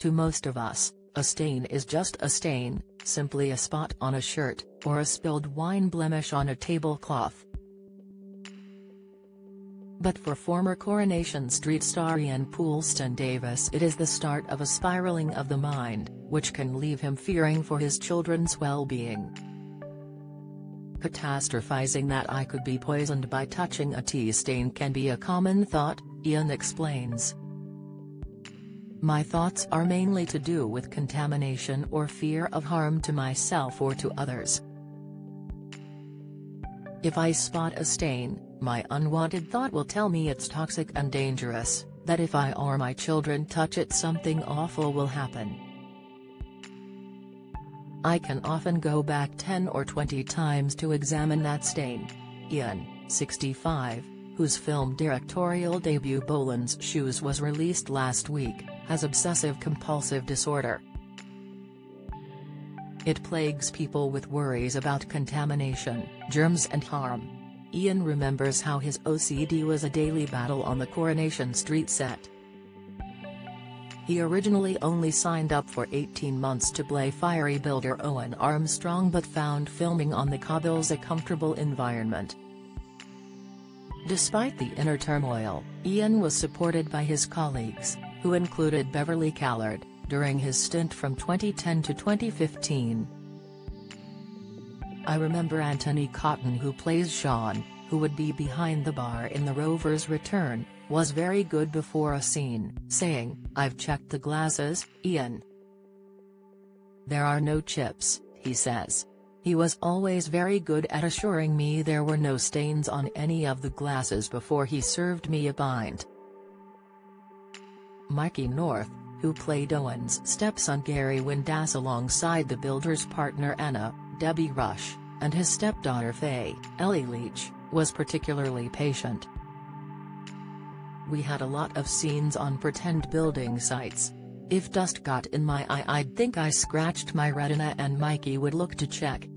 To most of us, a stain is just a stain, simply a spot on a shirt, or a spilled wine blemish on a tablecloth. But for former Coronation Street star Ian Poulston Davis, it is the start of a spiraling of the mind, which can leave him fearing for his children's well-being. Catastrophizing that I could be poisoned by touching a tea stain can be a common thought, Ian explains. My thoughts are mainly to do with contamination or fear of harm to myself or to others. If I spot a stain, my unwanted thought will tell me it's toxic and dangerous, that if I or my children touch it something awful will happen. I can often go back 10 or 20 times to examine that stain. Ian, 65, whose film directorial debut Boland's Shoes was released last week, has obsessive-compulsive disorder. It plagues people with worries about contamination, germs and harm. Ian remembers how his OCD was a daily battle on the Coronation Street set. He originally only signed up for 18 months to play fiery builder Owen Armstrong, but found filming on the cobbles a comfortable environment. Despite the inner turmoil, Ian was supported by his colleagues, who included Beverly Callard, during his stint from 2010 to 2015. I remember Anthony Cotton, who plays Sean, who would be behind the bar in The Rover's Return, was very good before a scene, saying, "I've checked the glasses, Ian. There are no chips," he says. He was always very good at assuring me there were no stains on any of the glasses before he served me a pint. Mikey North, who played Owen's stepson Gary Windass alongside the builder's partner Anna, Debbie Rush, and his stepdaughter Faye, Ellie Leach, was particularly patient. We had a lot of scenes on pretend building sites. If dust got in my eye, I'd think I scratched my retina and Mikey would look to check.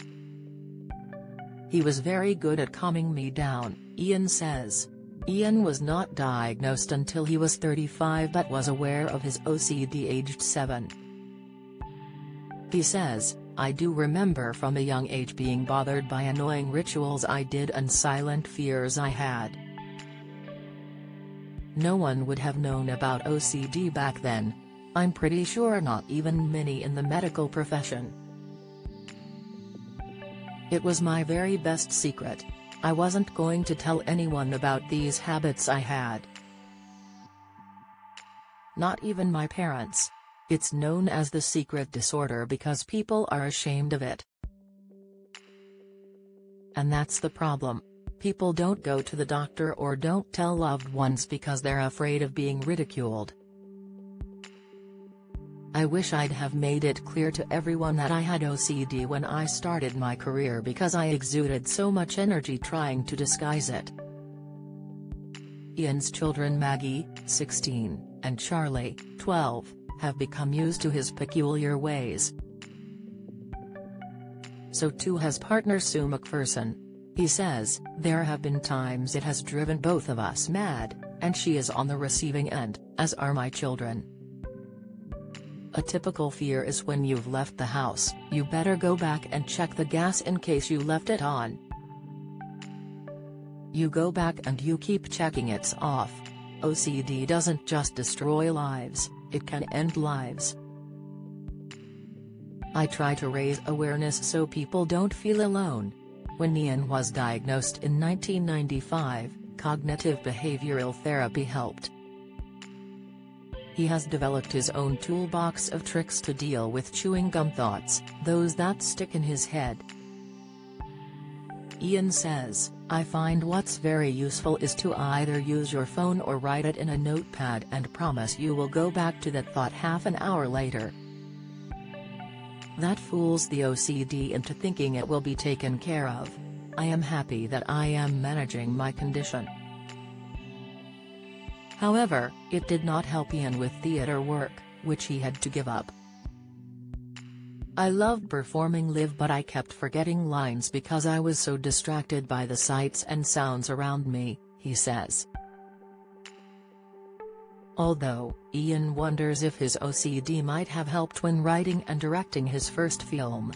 He was very good at calming me down, Ian says. Ian was not diagnosed until he was 35 but was aware of his OCD aged 7. He says, "I do remember from a young age being bothered by annoying rituals I did and silent fears I had. No one would have known about OCD back then. I'm pretty sure not even many in the medical profession. It was my very best secret. I wasn't going to tell anyone about these habits I had. Not even my parents. It's known as the secret disorder because people are ashamed of it. And that's the problem. People don't go to the doctor or don't tell loved ones because they're afraid of being ridiculed. I wish I'd have made it clear to everyone that I had OCD when I started my career because I exuded so much energy trying to disguise it." Ian's children Maggie, 16, and Charlie, 12, have become used to his peculiar ways. So too has partner Sue McPherson. He says, "There have been times it has driven both of us mad, and she is on the receiving end, as are my children. A typical fear is when you've left the house, you better go back and check the gas in case you left it on. You go back and you keep checking it's off. OCD doesn't just destroy lives, it can end lives. I try to raise awareness so people don't feel alone." When Ian was diagnosed in 1995, cognitive behavioral therapy helped. He has developed his own toolbox of tricks to deal with chewing gum thoughts, those that stick in his head. Ian says, "I find what's very useful is to either use your phone or write it in a notepad and promise you will go back to that thought half an hour later. That fools the OCD into thinking it will be taken care of. I am happy that I am managing my condition." However, it did not help Ian with theatre work, which he had to give up. "I loved performing live but I kept forgetting lines because I was so distracted by the sights and sounds around me," he says. although Ian wonders if his OCD might have helped when writing and directing his first film.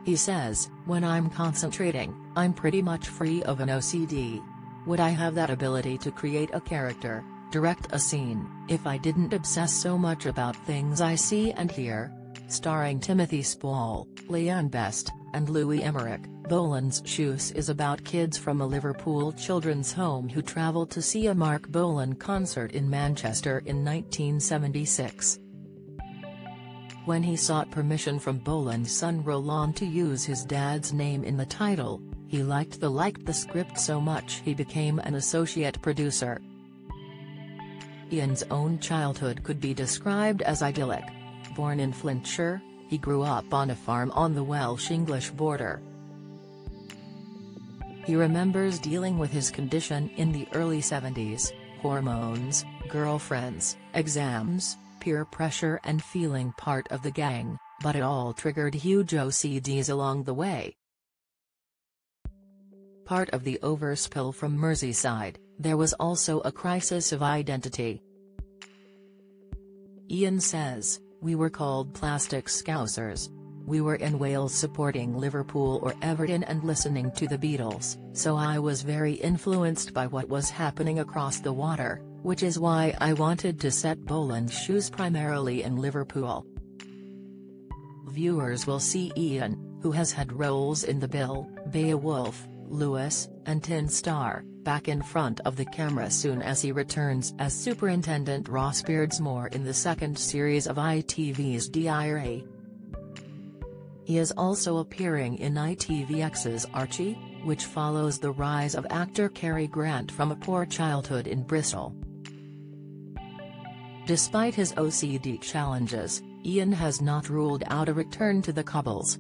He says, "When I'm concentrating, I'm pretty much free of an OCD. Would I have that ability to create a character, direct a scene, if I didn't obsess so much about things I see and hear?" Starring Timothy Spall, Leanne Best, and Louis Emmerich, Bolan's Shoes is about kids from a Liverpool children's home who travel to see a Mark Bolan concert in Manchester in 1976. When he sought permission from Bolan's son Roland to use his dad's name in the title, he liked the script so much he became an associate producer. Ian's own childhood could be described as idyllic. Born in Flintshire, he grew up on a farm on the Welsh-English border. He remembers dealing with his condition in the early 70s, hormones, girlfriends, exams, peer pressure and feeling part of the gang, but it all triggered huge OCDs along the way. Part of the overspill from Merseyside, there was also a crisis of identity. Ian says, "We were called plastic scousers. We were in Wales supporting Liverpool or Everton and listening to the Beatles, so I was very influenced by what was happening across the water, which is why I wanted to set Bolan's Shoes primarily in Liverpool." Viewers will see Ian, who has had roles in The Bill, Beowulf, Lewis, and Tin Star, back in front of the camera soon as he returns as Superintendent Ross Beardsmore in the second series of ITV's Diary. He is also appearing in ITVX's Archie, which follows the rise of actor Cary Grant from a poor childhood in Bristol. Despite his OCD challenges, Ian has not ruled out a return to the cobbles.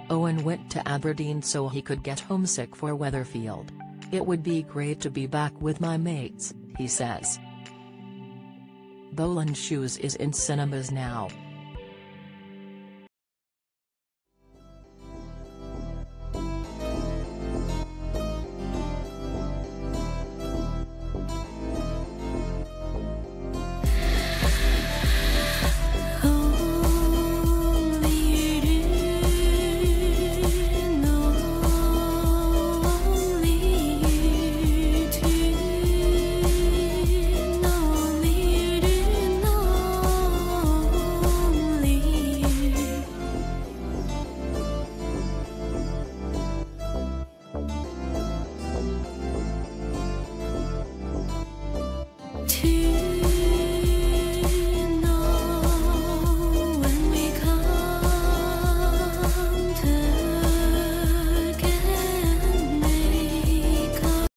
Owen went to Aberdeen so he could get homesick for Weatherfield. "It would be great to be back with my mates," he says. Bolan's Shoes is in cinemas now.